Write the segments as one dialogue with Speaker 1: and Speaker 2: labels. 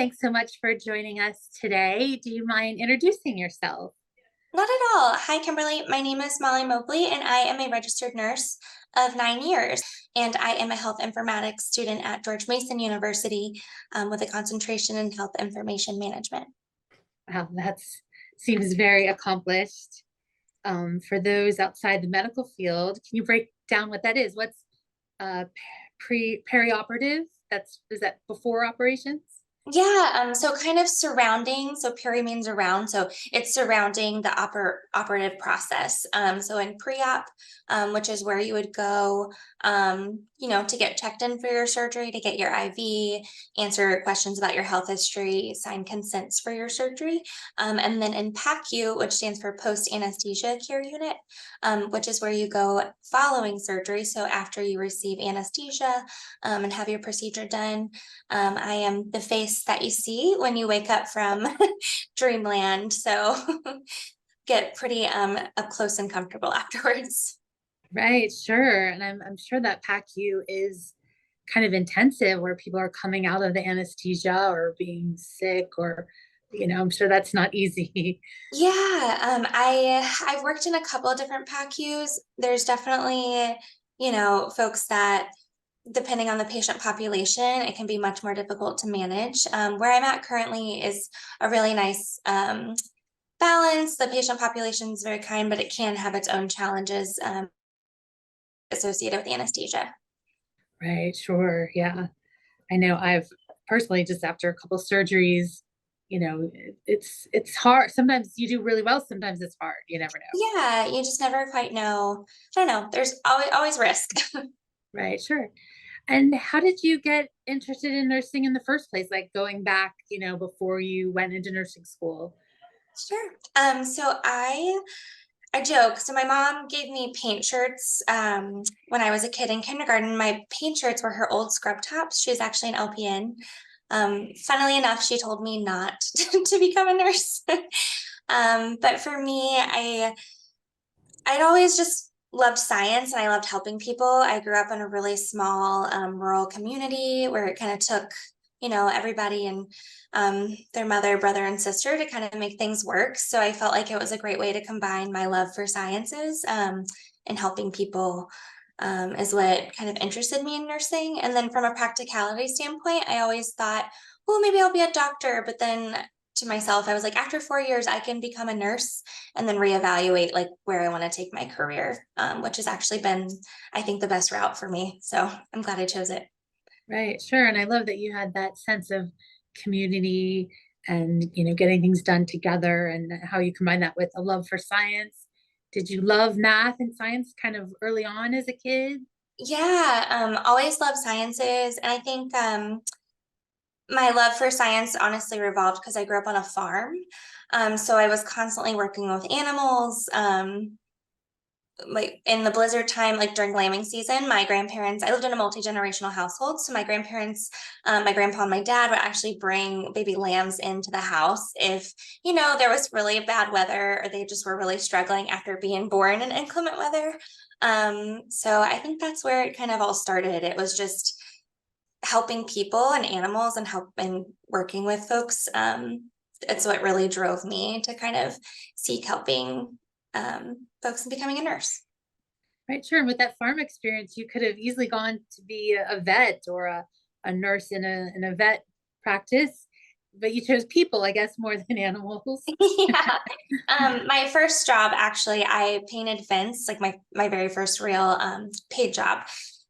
Speaker 1: Thanks so much for joining us today. Do you mind introducing yourself?
Speaker 2: Not at all. Hi, Kimberly. My name is Molly Mobley, and I am a registered nurse of 9 years. And I am a health informatics student at George Mason University with a concentration in health information management.
Speaker 1: Wow, that seems very accomplished. For those outside the medical field, can you break down what that is? What's uh, perioperative? Is that before operations?
Speaker 2: Yeah, so kind of surrounding, so peri means around, so it's surrounding the operative process. So in pre-op, which is where you would go, to get checked in for your surgery, to get your IV, answer questions about your health history, sign consents for your surgery. And then in PACU, which stands for post anesthesia care unit, which is where you go following surgery. So after you receive anesthesia, and have your procedure done. I am the face that you see when you wake up from dreamland. So get pretty up close and comfortable afterwards.
Speaker 1: Right, sure. And I'm sure that PACU is kind of intensive where people are coming out of the anesthesia or being sick or, I'm sure that's not easy.
Speaker 2: Yeah, I've worked in a couple of different PACUs. There's definitely, folks that depending on the patient population, it can be much more difficult to manage. Where I'm at currently is a really nice balance. The patient population is very kind, but it can have its own challenges associated with anesthesia.
Speaker 1: Right, sure. Yeah. I know I've personally just after a couple surgeries, it's hard. Sometimes you do really well, sometimes it's hard. You never know.
Speaker 2: Yeah, you just never quite know. I don't know. There's always risk.
Speaker 1: Right, sure. And how did you get interested in nursing in the first place? Like going back, before you went into nursing school?
Speaker 2: Sure. So I joke. So my mom gave me paint shirts when I was a kid in kindergarten. My paint shirts were her old scrub tops. She was actually an LPN. Funnily enough, she told me not to become a nurse. But for me, I'd always just loved science and I loved helping people. I grew up in a really small rural community where it kind of took, everybody and their mother, brother, and sister to kind of make things work. So I felt like it was a great way to combine my love for sciences and helping people is what kind of interested me in nursing. And then from a practicality standpoint, I always thought, well, maybe I'll be a doctor. But then to myself, I was like, after 4 years, I can become a nurse and then reevaluate like where I want to take my career, which has actually been, I think, the best route for me. So I'm glad I chose it.
Speaker 1: Right, sure. And I love that you had that sense of community and, getting things done together and how you combine that with a love for science. Did you love math and science kind of early on as a kid?
Speaker 2: Yeah, always love sciences. And I think my love for science honestly revolved because I grew up on a farm. So I was constantly working with animals. Like in the blizzard time, like during lambing season, my grandparents, I lived in a multi-generational household. So my grandparents, my grandpa and my dad would actually bring baby lambs into the house if, there was really bad weather or they just were really struggling after being born in inclement weather. So I think that's where it kind of all started. It was just helping people and animals and helping working with folks. It's what really drove me to kind of seek helping folks in becoming a nurse.
Speaker 1: Right, sure. And with that farm experience, you could have easily gone to be a vet or a nurse in a vet practice, but you chose people, I guess, more than animals.
Speaker 2: Yeah. My first job, actually, I painted fence, like my very first real paid job.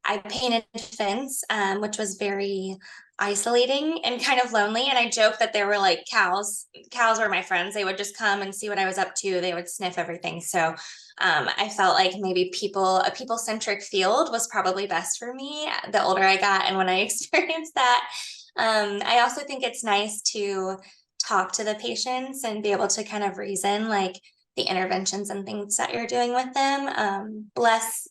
Speaker 2: I painted fence, which was very isolating and kind of lonely. And I joke that there were like cows. Cows were my friends. They would just come and see what I was up to. They would sniff everything. So I felt like maybe a people-centric field was probably best for me the older I got and when I experienced that. I also think it's nice to talk to the patients and be able to kind of reason like the interventions and things that you're doing with them. Bless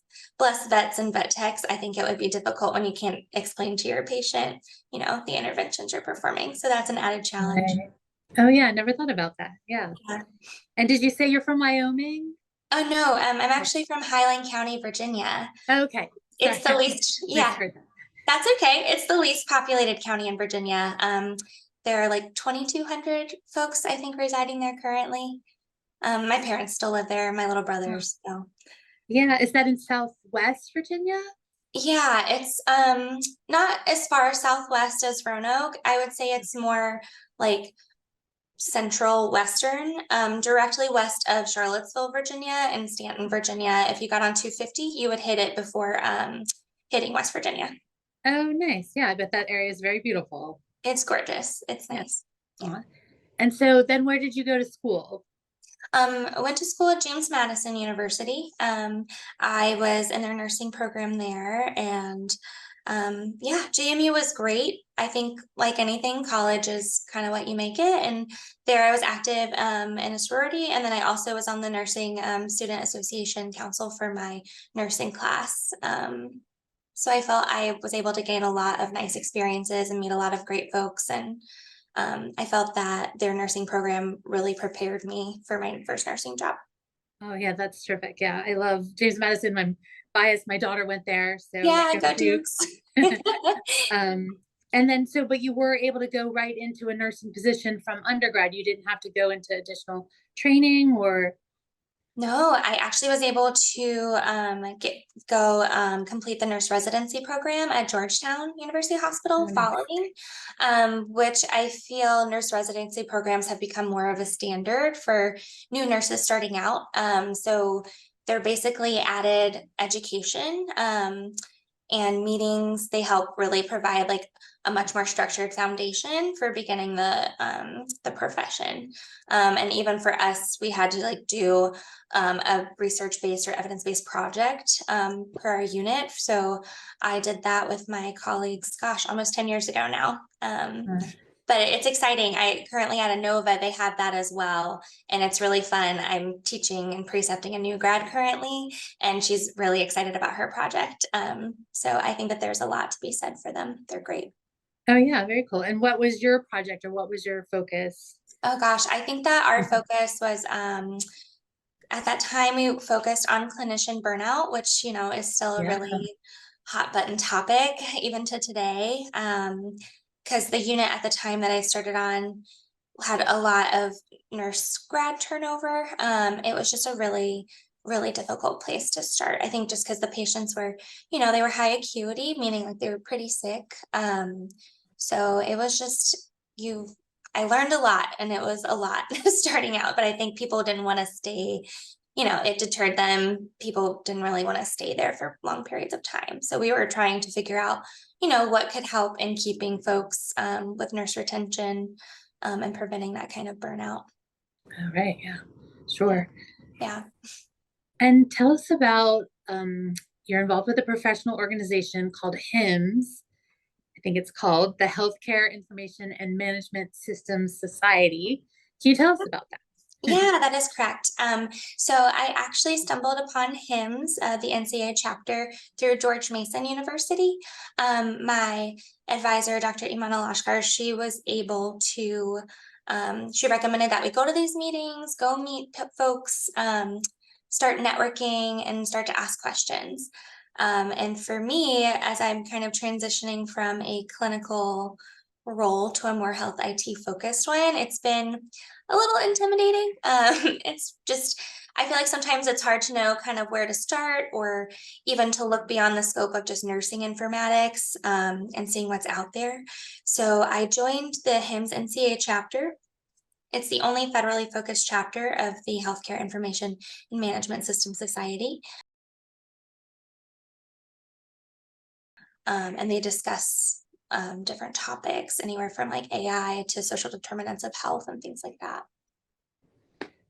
Speaker 2: vets and vet techs. I think it would be difficult when you can't explain to your patient, the interventions you're performing. So that's an added challenge.
Speaker 1: Right. Oh yeah, I never thought about that. Yeah.
Speaker 2: Yeah.
Speaker 1: And did you say you're from Wyoming?
Speaker 2: Oh no, I'm actually from Highland County, Virginia.
Speaker 1: Okay.
Speaker 2: It's
Speaker 1: Sorry,
Speaker 2: the
Speaker 1: I
Speaker 2: least, yeah,
Speaker 1: misheard that.
Speaker 2: that's okay. It's the least populated county in Virginia. there are like 2,200 folks, I think, residing there currently. My parents still live there, my little
Speaker 1: Oh,
Speaker 2: brothers, so.
Speaker 1: yeah, is that in Southwest Virginia?
Speaker 2: Yeah, it's not as far southwest as Roanoke. I would say it's more like central western, directly west of Charlottesville, Virginia, and Stanton, Virginia. If you got on 250, you would hit it before hitting West Virginia.
Speaker 1: Oh, nice. Yeah, I bet that area is very beautiful.
Speaker 2: It's gorgeous. It's
Speaker 1: Yeah.
Speaker 2: nice. Yeah.
Speaker 1: Aw. And so then where did you go to school?
Speaker 2: I went to school at James Madison University. I was in their nursing program there, and yeah, JMU was great. I think, like anything, college is kind of what you make it. And there I was active in a sorority, and then I also was on the nursing student association council for my nursing class. So I felt I was able to gain a lot of nice experiences and meet a lot of great folks, and I felt that their nursing program really prepared me for my first nursing job.
Speaker 1: Oh yeah, that's terrific. Yeah, I love James Madison. I'm biased. My daughter went there, so
Speaker 2: Yeah,
Speaker 1: go
Speaker 2: go Dukes.
Speaker 1: Dukes. um, and then so, but you were able to go right into a nursing position from undergrad. You didn't have to go into additional training or.
Speaker 2: No, I actually was able to go complete the nurse residency program at Georgetown University Hospital
Speaker 1: Oh, nice.
Speaker 2: following, which I feel nurse residency programs have become more of a standard for new nurses starting out. So they're basically added education and meetings. They help really provide like a much more structured foundation for beginning the profession. And even for us, we had to like do a research-based or evidence-based project per our unit. So I did that with my colleagues, gosh, almost 10 years ago now.
Speaker 1: Uh,
Speaker 2: But it's exciting. I currently at Inova, they have that as well. And it's really fun. I'm teaching and precepting a new grad currently, and she's really excited about her project. So I think that there's a lot to be said for them. They're great.
Speaker 1: oh yeah, very cool. And what was your project or what was your focus?
Speaker 2: Oh gosh, I think that our focus was at that time we focused on clinician burnout, which is still a
Speaker 1: Yeah.
Speaker 2: really hot button topic even to today. Because the unit at the time that I started on had a lot of nurse grad turnover. It was just a really, really difficult place to start. I think just because the patients were, they were high acuity, meaning like they were pretty sick. So it was just I learned a lot, and it was a lot starting out, but I think people didn't want to stay, it deterred them. People didn't really want to stay there for long periods of time. So we were trying to figure out, what could help in keeping folks with nurse retention and preventing that kind of burnout.
Speaker 1: All right. Yeah.
Speaker 2: Yeah.
Speaker 1: Sure.
Speaker 2: Yeah.
Speaker 1: And tell us about you're involved with a professional organization called HIMSS. I think it's called the Healthcare Information and Management Systems Society. Can you tell us about that?
Speaker 2: Yeah, that is correct. So I actually stumbled upon HIMSS, the NCAA chapter, through George Mason University. My advisor, Dr. Iman Alashkar, she was able to, she recommended that we go to these meetings, go meet folks, start networking, and start to ask questions. And for me, as I'm kind of transitioning from a clinical role to a more health IT focused one, it's been a little intimidating. It's just, I feel like sometimes it's hard to know kind of where to start or even to look beyond the scope of just nursing informatics and seeing what's out there. So I joined the HIMSS NCA chapter. It's the only federally focused chapter of the Healthcare Information and Management System Society. And they discuss different topics, anywhere from like AI to social determinants of health and things like that.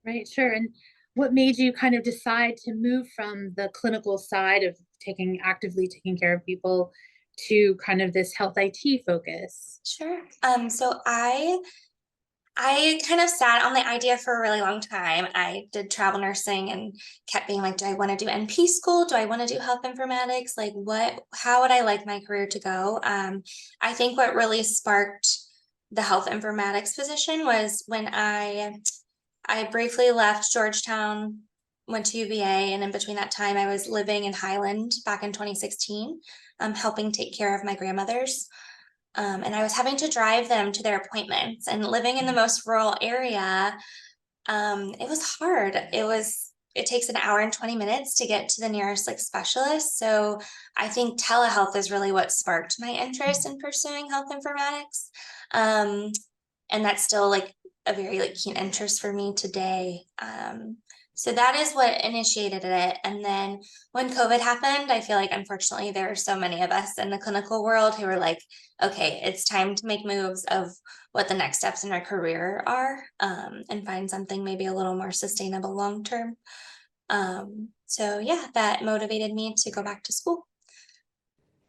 Speaker 1: Right, sure. And what made you kind of decide to move from the clinical side of actively taking care of people to kind of this health IT focus?
Speaker 2: Sure. So I kind of sat on the idea for a really long time. I did travel nursing and kept being like, do I want to do NP school? Do I want to do health informatics? Like how would I like my career to go? I think what really sparked the health informatics position was when I briefly left Georgetown, went to UVA, and in between that time, I was living in Highland back in 2016, helping take care of my grandmothers. And I was having to drive them to their appointments, and living in the most rural area, it was hard. It takes an hour and 20 minutes to get to the nearest like specialist. So I think telehealth is really what sparked my interest in pursuing health informatics. Um, and that's still like a very like keen interest for me today. So that is what initiated it. And then when COVID happened, I feel like unfortunately there are so many of us in the clinical world who are like, okay, it's time to make moves of what the next steps in our career are, and find something maybe a little more sustainable long term. So yeah, that motivated me to go back to school.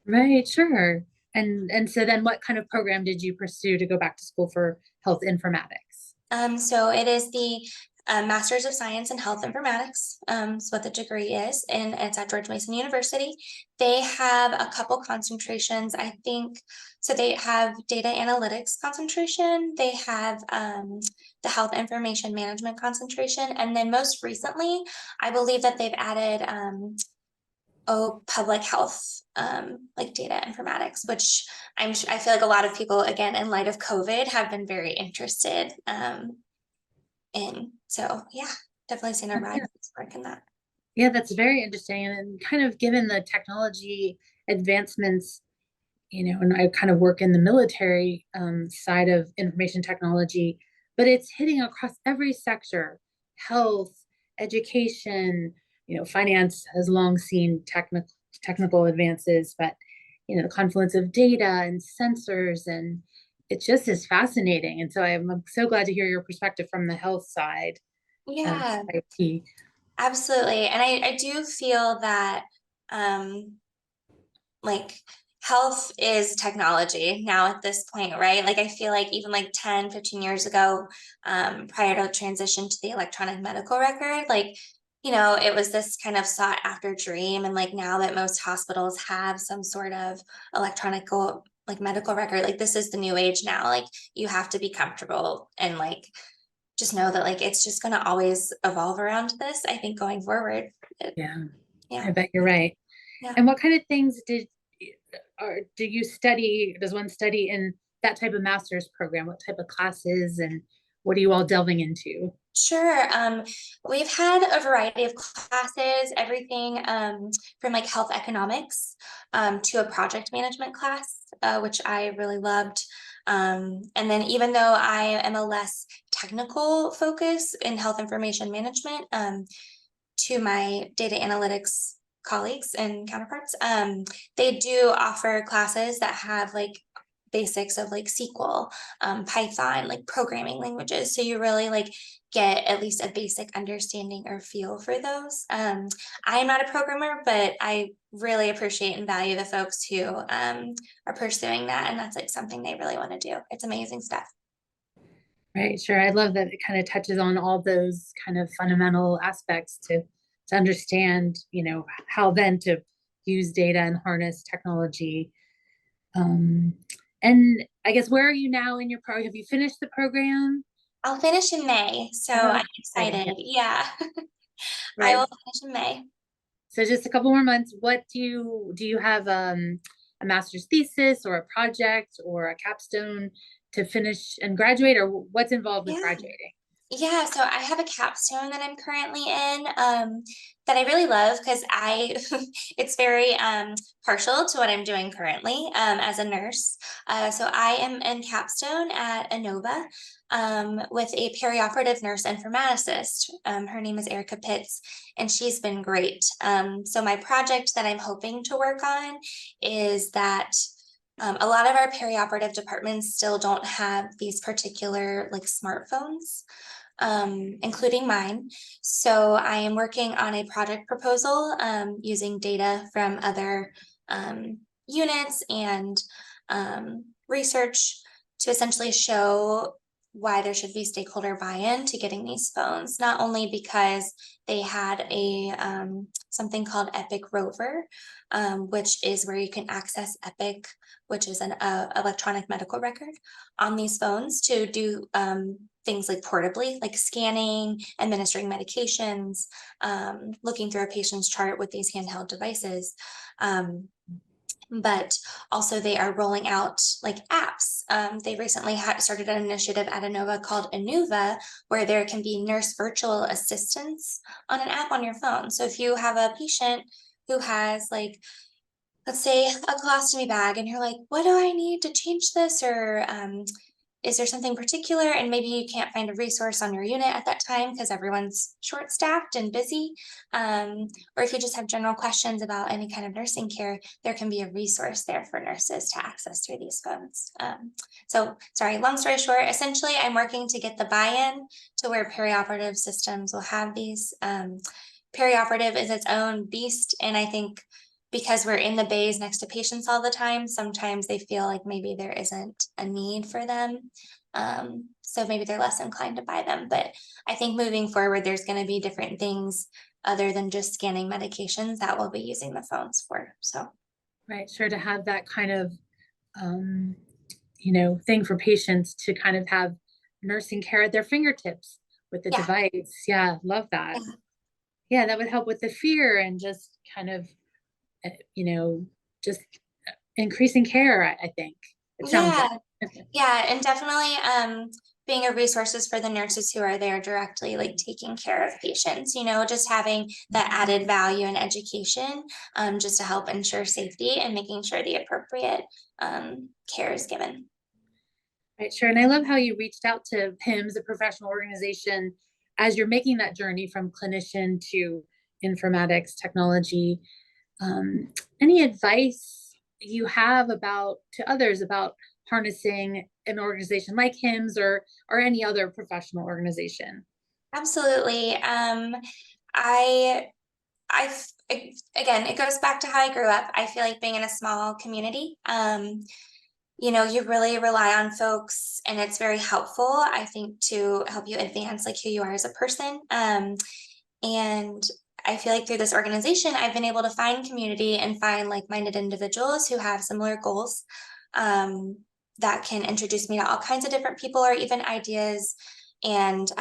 Speaker 1: Right, sure. And so then what kind of program did you pursue to go back to school for health informatics?
Speaker 2: So it is the Master's of Science in Health Informatics. Is what the degree is, and it's at George Mason University. They have a couple concentrations, I think. So they have data analytics concentration. They have the health information management concentration, and then most recently, I believe that they've added public health, like data informatics, which I feel like a lot of people, again, in light of COVID, have been very interested in. So yeah, definitely seen a rise
Speaker 1: Yeah.
Speaker 2: in spark in that.
Speaker 1: Yeah, that's very interesting. And kind of given the technology advancements, and I kind of work in the military side of information technology, but it's hitting across every sector: health, education, finance has long seen technical advances, but the confluence of data and sensors, and it just is fascinating. And so I'm so glad to hear your perspective from the health side of
Speaker 2: Yeah,
Speaker 1: IT.
Speaker 2: absolutely. And I do feel that um like health is technology now at this point, right? Like I feel like even like 10, 15 years ago, prior to transition to the electronic medical record, like, it was this kind of sought after dream. And like now that most hospitals have some sort of electronic like medical record, like this is the new age now. Like you have to be comfortable and like just know that like it's just going to always evolve around this, I think, going forward.
Speaker 1: Yeah,
Speaker 2: Yeah.
Speaker 1: I bet you're right.
Speaker 2: Yeah.
Speaker 1: And what kind of things do you study? Does one study in that type of master's program? What type of classes and what are you all delving into?
Speaker 2: Sure. We've had a variety of classes, everything from like health economics to a project management class, which I really loved. And then even though I am a less technical focus in health information management, to my data analytics colleagues and counterparts, they do offer classes that have like basics of like SQL, Python, like programming languages. So you really like get at least a basic understanding or feel for those. I am not a programmer, but I really appreciate and value the folks who are pursuing that. And that's like something they really want to do. It's amazing stuff.
Speaker 1: Right, sure. I love that it kind of touches on all those kind of fundamental aspects to understand, how then to use data and harness technology. Um, and I guess where are you now in your program? Have you finished the program?
Speaker 2: I'll finish in May, so
Speaker 1: Oh,
Speaker 2: I'm
Speaker 1: that's exciting.
Speaker 2: excited.
Speaker 1: Yeah,
Speaker 2: Yeah, I
Speaker 1: right.
Speaker 2: will finish in May.
Speaker 1: So just a couple more months. What do you have a master's thesis or a project or a capstone to finish and graduate, or what's involved with
Speaker 2: Yeah.
Speaker 1: graduating?
Speaker 2: Yeah, so I have a capstone that I'm currently in, that I really love because it's very partial to what I'm doing currently as a nurse. So I am in capstone at Inova with a perioperative nurse informaticist. Her name is Erica Pitts, and she's been great. So my project that I'm hoping to work on is that a lot of our perioperative departments still don't have these particular like smartphones, including mine. So I am working on a project proposal using data from other units and research to essentially show why there should be stakeholder buy-in to getting these phones, not only because they had a something called Epic Rover, which is where you can access Epic, which is an electronic medical record on these phones to do things like portably, like scanning, administering looking through a patient's chart with these handheld devices. but also they are rolling out like apps. They recently started an initiative at Inova called Inuva, where there can be nurse virtual assistants on an app on your phone. So if you have a patient who has like, let's say a colostomy bag and you're like, what do I need to change this? Or is there something particular? And maybe you can't find a resource on your unit at that time because everyone's short staffed and busy. Or if you just have general questions about any kind of nursing care, there can be a resource there for nurses to access through these phones. So sorry, long story short, essentially I'm working to get the buy-in to where perioperative systems will have these. Perioperative is its own beast. And I think because we're in the bays next to patients all the time, sometimes they feel like maybe there isn't a need for them. So maybe they're less inclined to buy them. But I think moving forward, there's going to be different things other than just scanning medications that we'll be using the phones for. So,
Speaker 1: Right, sure, to have that kind of um, thing for patients to kind of have nursing care at their fingertips with the
Speaker 2: yeah.
Speaker 1: device. Yeah, love that.
Speaker 2: Yeah.
Speaker 1: Yeah, that would help with the fear and just kind of, uh, you know, just increasing care, I think. It sounds
Speaker 2: Yeah.
Speaker 1: like.
Speaker 2: Yeah, and definitely being a resources for the nurses who are there directly like taking care of patients, just having that added value and education just to help ensure safety and making sure the appropriate care is given.
Speaker 1: Right, sure. And I love how you reached out to PIMS, a professional organization, as you're making that journey from clinician to informatics technology. Um, any advice you have about to others about harnessing an organization like HIMS or any other professional organization?
Speaker 2: Absolutely. I I again, it goes back to how I grew up. I feel like being in a small community, you really rely on folks, and it's very helpful, I think, to help you advance like who you are as a person. And I feel like through this organization, I've been able to find community and find like-minded individuals who have similar goals. Um, that can introduce me to all kinds of different people or even ideas and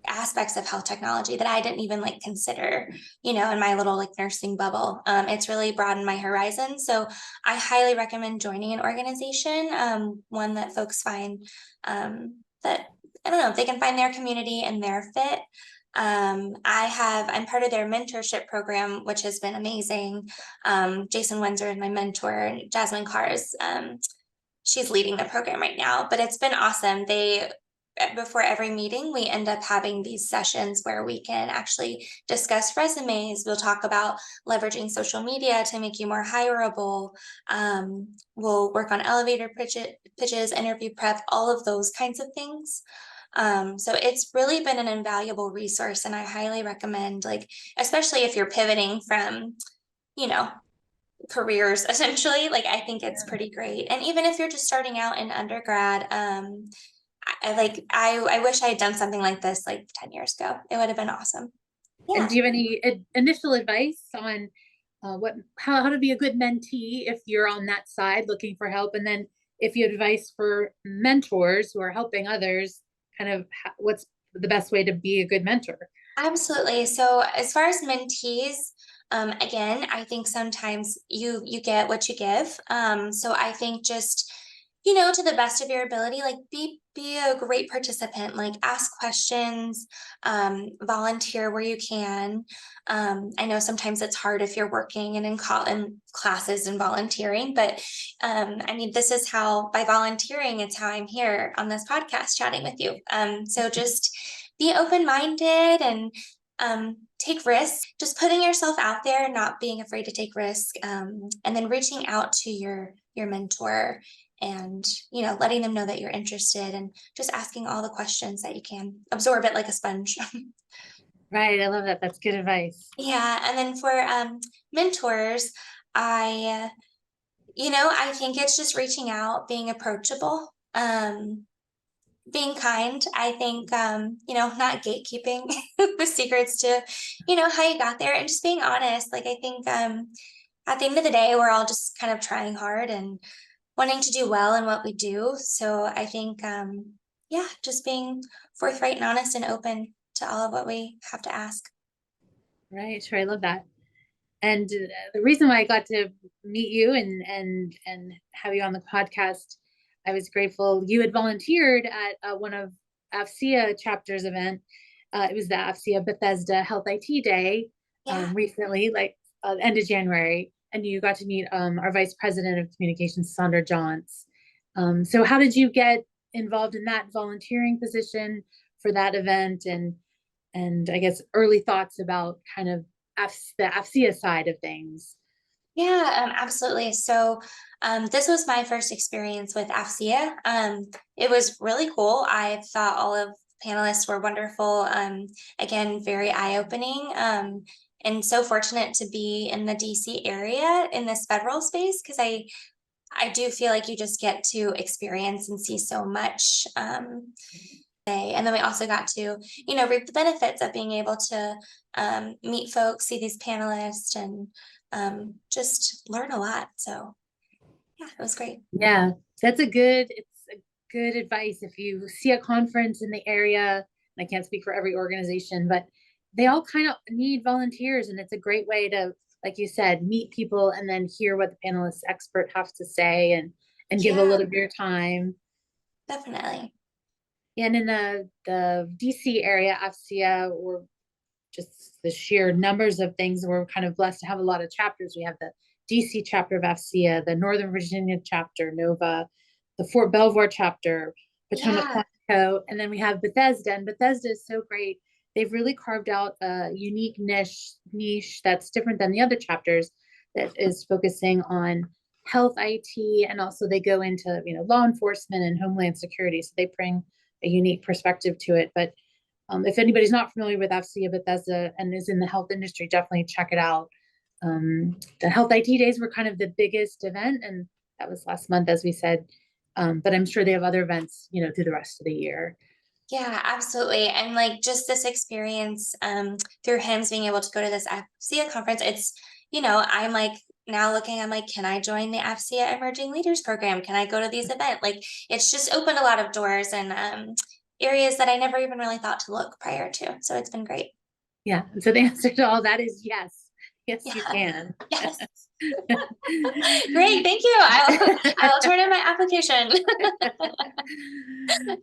Speaker 2: aspects of health technology that I didn't even like consider, in my little like nursing bubble. It's really broadened my horizon. So I highly recommend joining an organization, one that folks find that, I don't know, they can find their community and their fit. I'm part of their mentorship program, which has been amazing. Jason Windsor is my mentor, and Jasmine Carr is, she's leading the program right now, but it's been awesome. Before every meeting, we end up having these sessions where we can actually discuss resumes. We'll talk about leveraging social media to make you more hireable. We'll work on elevator pitches, interview prep, all of those kinds of things. So it's really been an invaluable resource, and I highly recommend, like, especially if you're pivoting from, you know, careers essentially, like I think it's pretty great. And even if you're just starting out in undergrad, I wish I had done something like this like 10 years ago. It would have been awesome.
Speaker 1: And
Speaker 2: Yeah.
Speaker 1: do you have any initial advice on how to be a good mentee if you're on that side looking for help? And then if you have advice for mentors who are helping others, kind of what's the best way to be a good mentor?
Speaker 2: Absolutely. So as far as mentees, again, I think sometimes you get what you give. So I think just, to the best of your ability, like be a great participant, like ask questions, volunteer where you can. I know sometimes it's hard if you're working and in classes and volunteering, but I mean, this is how, by volunteering, it's how I'm here on this podcast chatting with you. So just be open-minded and take risks, just putting yourself out there, not being afraid to take risks, and then reaching out to your mentor and letting them know that you're interested and just asking all the questions that you can. Absorb it like a sponge.
Speaker 1: Right, I love that. That's good advice.
Speaker 2: Yeah, and then for mentors, I I think it's just reaching out, being approachable, being kind. I think not gatekeeping the secrets to how you got there, and just being honest. Like I think at the end of the day, we're all just kind of trying hard and wanting to do well in what we do. So I think yeah, just being forthright and honest and open to all of what we have to ask.
Speaker 1: Right, sure, I love that. And the reason why I got to meet you and have you on the podcast, I was grateful you had volunteered at one of AFCEA chapters event. It was the AFCEA Bethesda Health IT Day
Speaker 2: Yeah.
Speaker 1: recently, like end of January, and you got to meet our Vice President of Communications, Sandra Johns. So how did you get involved in that volunteering position for that event, and I guess early thoughts about kind of the AFCEA side of things?
Speaker 2: Yeah, absolutely. So, this was my first experience with AFCEA. It was really cool. I thought all of the panelists were wonderful. Again, very eye-opening. And so fortunate to be in the DC area in this federal space because I do feel like you just get to experience and see so much. And then we also got to, reap the benefits of being able to meet folks, see these panelists, and just learn a lot. So yeah, it was great.
Speaker 1: Yeah, it's a good advice if you see a conference in the area. And I can't speak for every organization, but they all kind of need volunteers, and it's a great way to, like you said, meet people and then hear what the panelists expert have to say and give a
Speaker 2: Yeah,
Speaker 1: little of your time.
Speaker 2: definitely.
Speaker 1: And in the DC area, AFCEA, or just the sheer numbers of things, we're kind of blessed to have a lot of chapters. We have the DC chapter of AFCEA, the Northern Virginia chapter, NOVA, the Fort Belvoir chapter, Potomac,
Speaker 2: Yeah,
Speaker 1: Quantico, and then we have Bethesda. And Bethesda is so great. They've really carved out a unique niche that's different than the other chapters, that is focusing on health IT, and also they go into law enforcement and homeland security. So they bring a unique perspective to it. But if anybody's not familiar with AFCEA Bethesda and is in the health industry, definitely check it out. The Health IT Days were kind of the biggest event, and that was last month, as we said. But I'm sure they have other events, through the rest of the year.
Speaker 2: yeah, absolutely. And like just this experience through HIMSS being able to go to this AFCEA conference, I'm like now looking, I'm like, can I join the AFCEA Emerging Leaders Program? Can I go to these events? Like it's just opened a lot of doors and areas that I never even really thought to look prior to. So it's been great.
Speaker 1: Yeah. And so the answer to all that is yes. Yes, you
Speaker 2: Yeah.
Speaker 1: can.
Speaker 2: Yes. Great. Thank you. I'll turn in my application.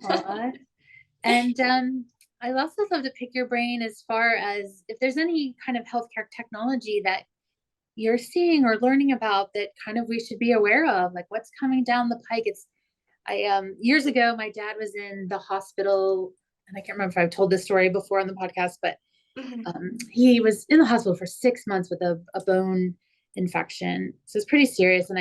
Speaker 1: Aw. And I also love to pick your brain as far as if there's any kind of healthcare technology that you're seeing or learning about that kind of we should be aware of, like what's coming down the pike. I years ago, my dad was in the hospital, and I can't remember if I've told this story before on the podcast, but
Speaker 2: Mhm.
Speaker 1: he was in the hospital for 6 months with a bone infection. So it's pretty serious. And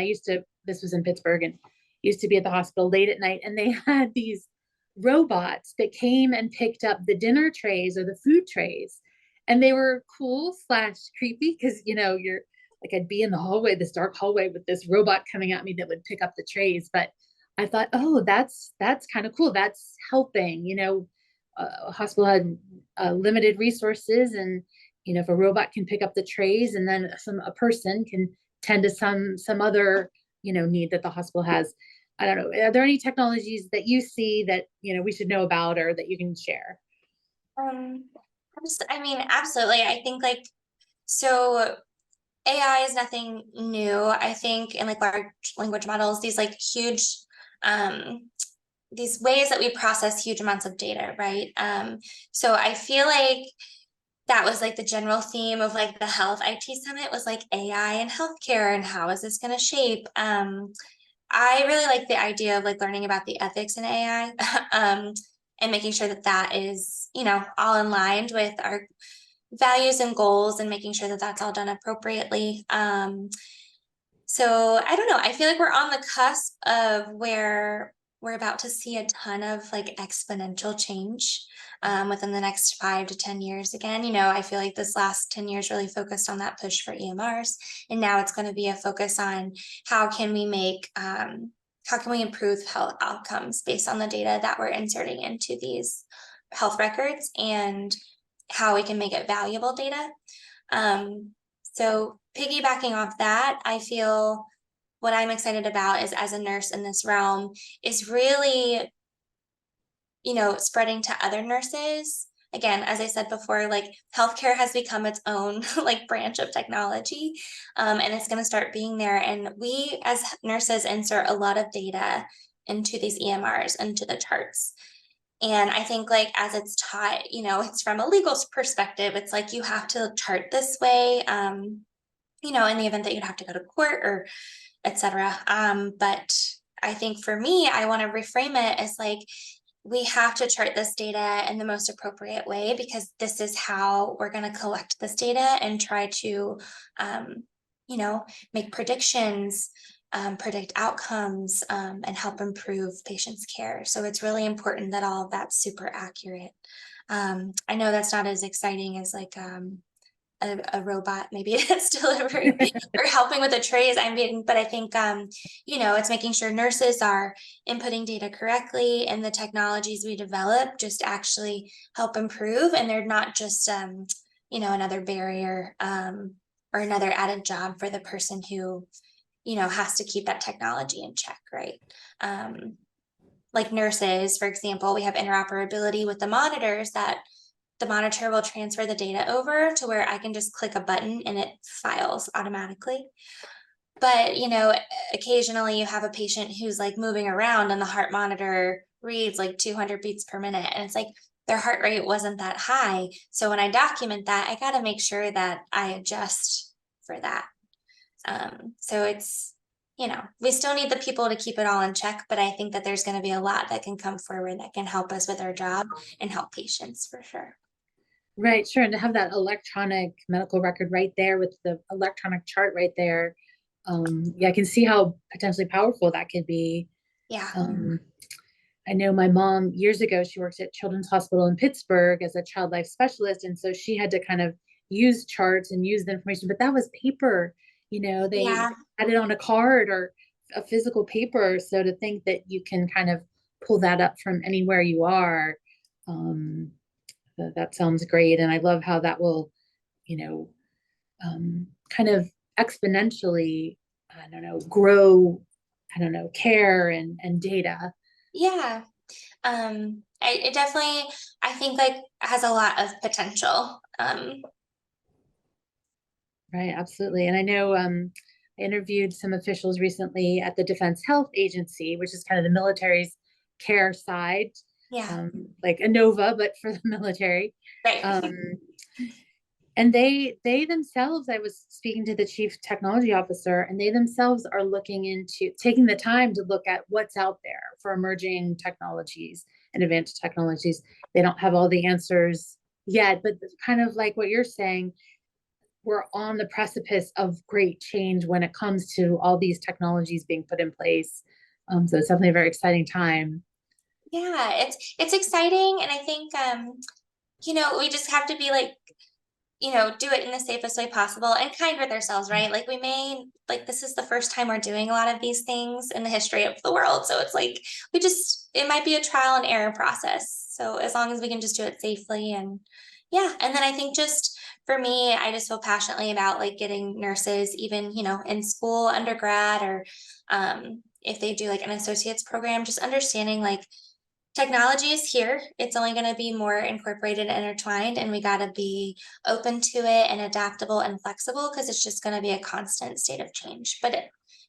Speaker 1: this was in Pittsburgh, and used to be at the hospital late at night, and they had these robots that came and picked up the dinner trays or the food trays. And they were cool slash creepy because, you're like, I'd be in the hallway, this dark hallway with this robot coming at me that would pick up the trays. But I thought, oh, that's kind of cool. That's helping. A hospital had limited resources, and if a robot can pick up the trays, and then a person can tend to some other need that the hospital has. I don't know. Are there any technologies that you see that we should know about or that you can share?
Speaker 2: Um, I mean, absolutely. I think like so AI is nothing new. I think in like large language models, these like huge these ways that we process huge amounts of data, right? So I feel like that was like the general theme of like the health IT summit was like AI and healthcare and how is this going to shape. I really like the idea of like learning about the ethics in AI and making sure that that is, all in line with our values and goals and making sure that that's all done appropriately. So I don't know. I feel like we're on the cusp of where we're about to see a ton of like exponential change within the next 5 to 10 years. Again, I feel like this last 10 years really focused on that push for EMRs, and now it's going to be a focus on how can we make how can we improve health outcomes based on the data that we're inserting into these health records and how we can make it valuable data. So piggybacking off that, I feel what I'm excited about is as a nurse in this realm is really, spreading to other nurses again, as I said before, like healthcare has become its own like branch of technology, and it's going to start being there. And we as nurses insert a lot of data into these EMRs, into the charts. And I think like as it's taught, it's from a legal perspective, it's like you have to chart this way, in the event that you'd have to go to court or etc. But I think for me, I want to reframe it as like we have to chart this data in the most appropriate way because this is how we're going to collect this data and try to, um, make predictions, predict outcomes, and help improve patients' care. So it's really important that all of that's super accurate. I know that's not as exciting as like a robot maybe it's delivering or helping with the trays. But I think it's making sure nurses are inputting data correctly and the technologies we develop just actually help improve and they're not just another barrier or another added job for the person who has to keep that technology in check, right? Like nurses, for example, we have interoperability with the monitors that the monitor will transfer the data over to where I can just click a button and it files automatically. But, occasionally you have a patient who's like moving around and the heart monitor reads like 200 beats per minute. And it's like their heart rate wasn't that high. So when I document that, I got to make sure that I adjust for that. So it's, we still need the people to keep it all in check, but I think that there's going to be a lot that can come forward that can help us with our job and help patients for sure.
Speaker 1: Right, sure. And to have that electronic medical record right there with the electronic chart right there. Yeah, I can see how potentially powerful that could be.
Speaker 2: Yeah.
Speaker 1: Um, I know my mom years ago, she worked at Children's Hospital in Pittsburgh as a child life specialist. And so she had to kind of use charts and use the information, but that was paper. They
Speaker 2: Yeah.
Speaker 1: had it on a card or a physical paper. So to think that you can kind of pull that up from anywhere you are, um, that sounds great. And I love how that will, you know, kind of exponentially, I don't know, grow, I don't know, care and data.
Speaker 2: Yeah. It definitely, I think like has a lot of potential.
Speaker 1: Right, absolutely. And I know I interviewed some officials recently at the Defense Health Agency, which is kind of the military's care side,
Speaker 2: Yeah.
Speaker 1: like a Nova, but for the military.
Speaker 2: Right.
Speaker 1: Um, and they themselves, I was speaking to the chief technology officer, and they themselves are looking into taking the time to look at what's out there for emerging technologies and advanced technologies. They don't have all the answers yet, but kind of like what you're saying, we're on the precipice of great change when it comes to all these technologies being put in place. So it's definitely a very exciting time.
Speaker 2: Yeah, it's exciting. And I think we just have to be like, do it in the safest way possible and kind with ourselves, right? Like this is the first time we're doing a lot of these things in the history of the world. So it's like, it might be a trial and error process. So as long as we can just do it safely and yeah. And then I think just for me, I just feel passionately about like getting nurses, even, in school, undergrad, or if they do like an associate's program, just understanding like technology is here. It's only going to be more incorporated and intertwined, and we got to be open to it and adaptable and flexible because it's just going to be a constant state of change, but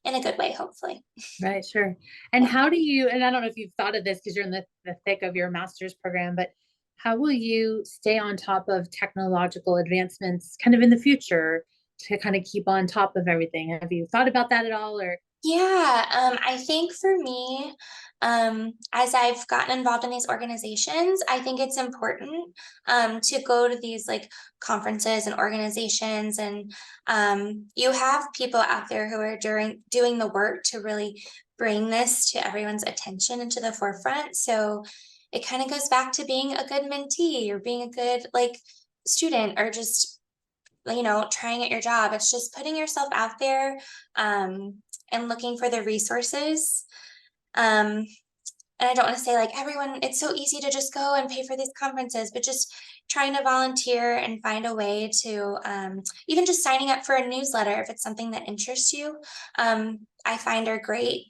Speaker 2: in a good way, hopefully.
Speaker 1: Right, sure. And
Speaker 2: Yeah.
Speaker 1: how do you, and I don't know if you've thought of this because you're in the thick of your master's program, but how will you stay on top of technological advancements kind of in the future to kind of keep on top of everything? Have you thought about that at all? Or
Speaker 2: Yeah, I think for me, as I've gotten involved in these organizations, I think it's important to go to these like conferences and organizations, and you have people out there who are doing the work to really bring this to everyone's attention and to the forefront. So it kind of goes back to being a good mentee or being a good like student or just trying at your job. It's just putting yourself out there and looking for the resources. Um, and I don't want to say like everyone, it's so easy to just go and pay for these conferences, but just trying to volunteer and find a way to even just signing up for a newsletter if it's something that interests you. I find are great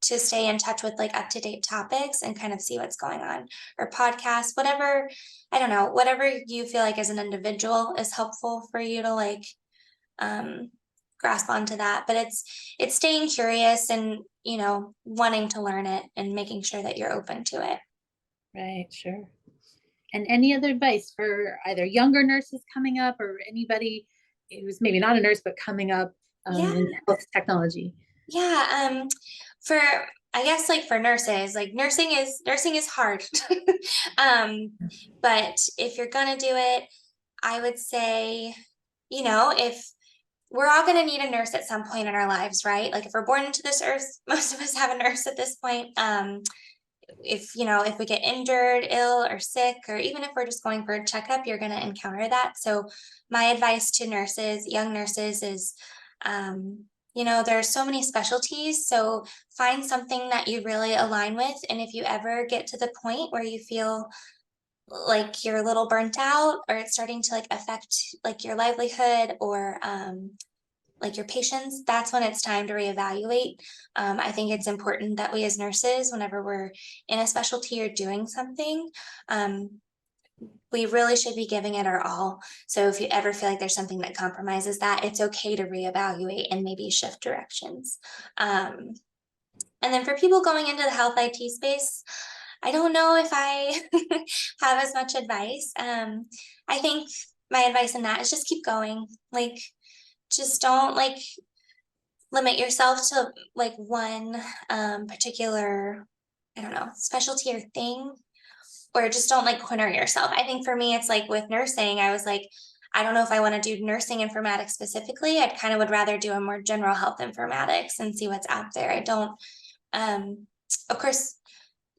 Speaker 2: to stay in touch with like up-to-date topics and kind of see what's going on, or podcasts, whatever, I don't know, whatever you feel like as an individual is helpful for you to like grasp onto that. But it's staying curious and, you know, wanting to learn it and making sure that you're open to it.
Speaker 1: Right, sure. And any other advice for either younger nurses coming up or anybody who's maybe not a nurse but coming up
Speaker 2: Yeah.
Speaker 1: in health technology?
Speaker 2: Yeah, for I guess like for nurses, like nursing is hard. Um, but if you're gonna do it, I would say, you know, if we're all gonna need a nurse at some point in our lives, right? Like if we're born into this earth, most of us have a nurse at this point. If you know, if we get injured, ill, or sick, or even if we're just going for a checkup, you're gonna encounter that. So my advice to nurses, young nurses, is you know, there are so many specialties, so find something that you really align with. And if you ever get to the point where you feel like you're a little burnt out, or it's starting to like affect like your livelihood, or like your patients, that's when it's time to reevaluate. I think it's important that we as nurses, whenever we're in a specialty or doing something, we really should be giving it our all. So if you ever feel like there's something that compromises that, it's okay to reevaluate and maybe shift directions. And then for people going into the health IT space, I don't know if I have as much advice. I think my advice in that is just keep going. Like, just don't like limit yourself to like one particular, I don't know, specialty or thing, or just don't like corner yourself. I think for me, it's like with nursing, I was like, I don't know if I want to do nursing informatics specifically. I kind of would rather do a more general health informatics and see what's out there. I don't, of course,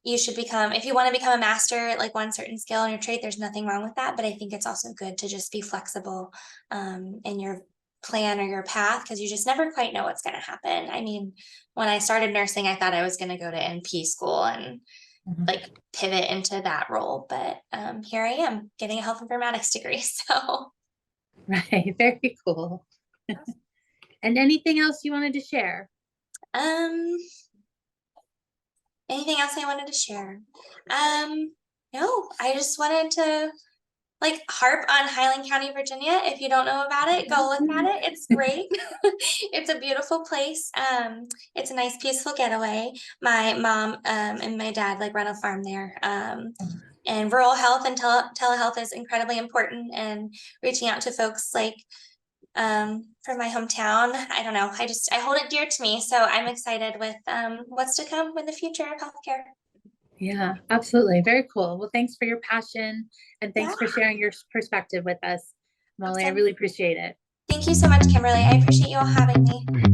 Speaker 2: you should become, if you want to become a master at like one certain skill in your trade, there's nothing wrong with that. But I think it's also good to just be flexible in your plan or your path, because you just never quite know what's going to happen. I mean, when I started nursing, I thought I was going to go to NP school and
Speaker 1: Mhm.
Speaker 2: like pivot into that role, but here I am getting a health informatics degree. So
Speaker 1: Right, very cool. And anything else you wanted to share?
Speaker 2: um anything else I wanted to share? No, I just wanted to like harp on Highland County, Virginia. If you don't know about it, go look at it. It's great. It's a beautiful place. It's a nice peaceful getaway. My mom and my dad like run a farm there. And rural health and telehealth is incredibly important, and reaching out to folks like from my hometown. I don't know. I hold it dear to me. So I'm excited with what's to come with the future of healthcare.
Speaker 1: Yeah, absolutely. Very cool. Well, thanks for your passion and
Speaker 2: Yeah,
Speaker 1: thanks for sharing your perspective with us, Molly. I
Speaker 2: awesome.
Speaker 1: really appreciate it.
Speaker 2: Thank you so much, Kimberly. I appreciate you all having me.